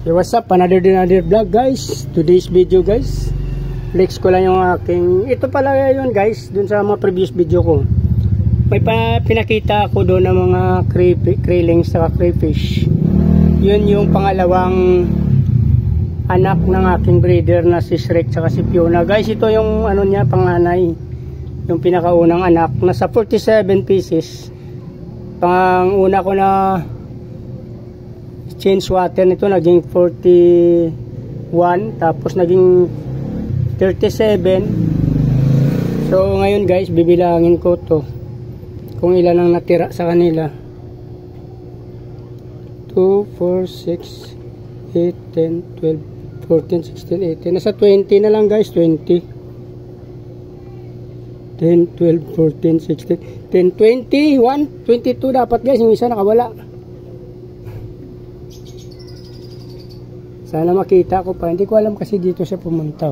Hey, what's up? Another vlog guys. Today's video guys, flex ko lang yung aking, ito pala yun guys, dun sa mga previous video ko. May pinakita ako doon ng mga krillings saka crayfish. Yun yung pangalawang anak ng aking breeder na si Shrek saka si Fiona. Guys, ito yung ano niya, panganay. Yung pinakaunang anak, nasa 47 pieces. Panguna ko na change water nito naging 41, tapos naging 37. So ngayon guys, bibilangin ko to kung ilan ang natira sa kanila. 2, 4, 6, 8, 10, 12, 14, 16, 18. Nasa 20 na lang guys, 20. 10, 12, 14, 16, 10, 21, 22 dapat guys, yung isa nakawala. Sana makita ko pa. Hindi ko alam kasi dito siya pumunta.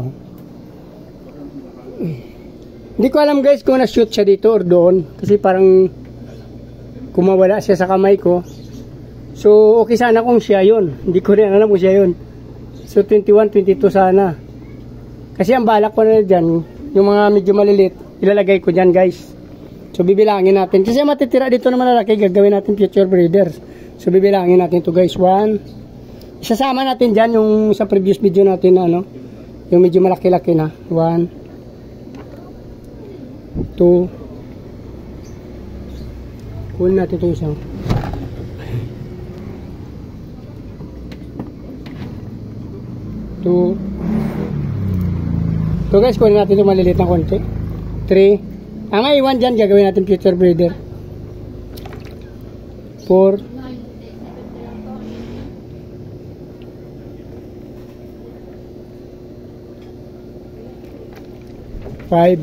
Hindi ko alam guys kung na-shoot siya dito or doon. Kasi parang kumawala siya sa kamay ko. So okay sana kung siya yun. Hindi ko rin alam kung siya yun. So 21, 22 sana. Kasi ang balak ko na dyan, yung mga medyo malilit, ilalagay ko dyan guys. So bibilangin natin. Kasi matitira dito na malalaki, gagawin natin future breeders. So bibilangin natin to guys. 1. Isasama natin dyan yung sa previous video natin na ano, yung medyo malaki-laki na. 1, 2. Kunin natin ito isang. 2. So guys, kunin natin ito maliliit na konti. 3. Ang iwan dyan, gagawin natin future breeder. 4. 5.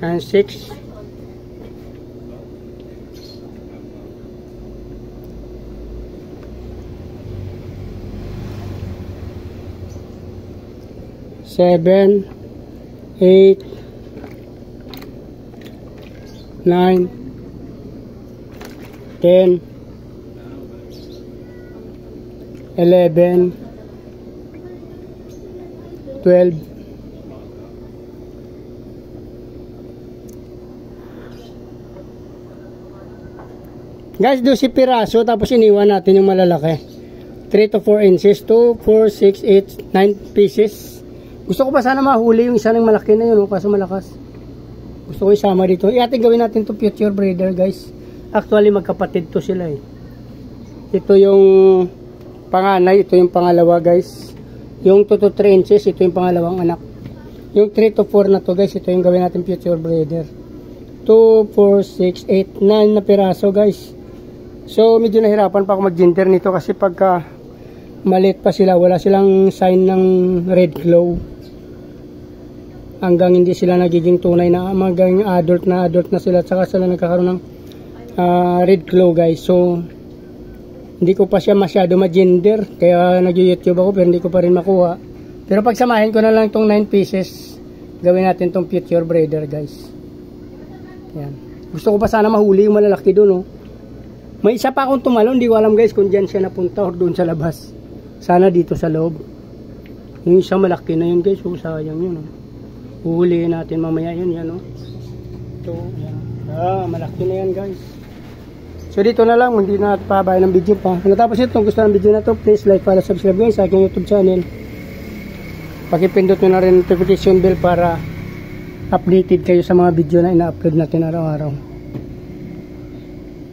6. 7, 8, 9, 10, 11, 12, 12 piraso, tapos iniwan natin yung malalaki. 3 to 4 inches, 2, 4, 6, 8, 9 pieces. Gusto ko pa sana mahuli yung isa ng malaki na yun, kaso malakas. Gusto ko isama dito. Ating gawin natin to future breeder guys. Actually magkapatid to sila eh. Ito yung panganay, ito yung pangalawa guys. Yung 2 to 3 inches, ito yung pangalawang anak. Yung 3 to 4 na to guys, ito yung gawin natin future breeder. 2, 4, 6, 8, 9 na piraso guys. So medyo nahirapan pa ako mag-gender nito kasi pagka maliit pa sila, wala silang sign ng red glow. Hanggang hindi sila nagiging tunay na magiging adult na sila, saka sila nagkakaroon ng red glow guys. So hindi ko pa siya masyado ma-gender, kaya nag-YouTube ako pero hindi ko pa rin makuha. Pero pagsamahin ko na lang itong 9 pieces, gawin natin itong future breeder guys. Yan. Gusto ko pa sana mahuli yung malalaki doon oh. May isa pa akong tumalon, hindi ko alam guys kung dyan siya napunta or doon sa labas. Sana dito sa loob. Yung isang malaki na yun guys, oh, sayang yun oh. Huhulihin natin mamaya yun, yan oh. Ito, yan. Malaki na yan guys. So dito na lang, hindi na pabahay ng video pa. Natapos ito, kung gusto ng video na to, please like, follow, subscribe guys sa aking YouTube channel. Pakipindot nyo na rin notification bell para updated kayo sa mga video na ina-upload natin araw-araw.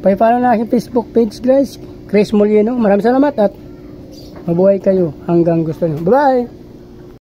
Pa-follow na aking Facebook page guys, Chris Molino. Maraming salamat at mabuhay kayo hanggang gusto nyo. Bye bye!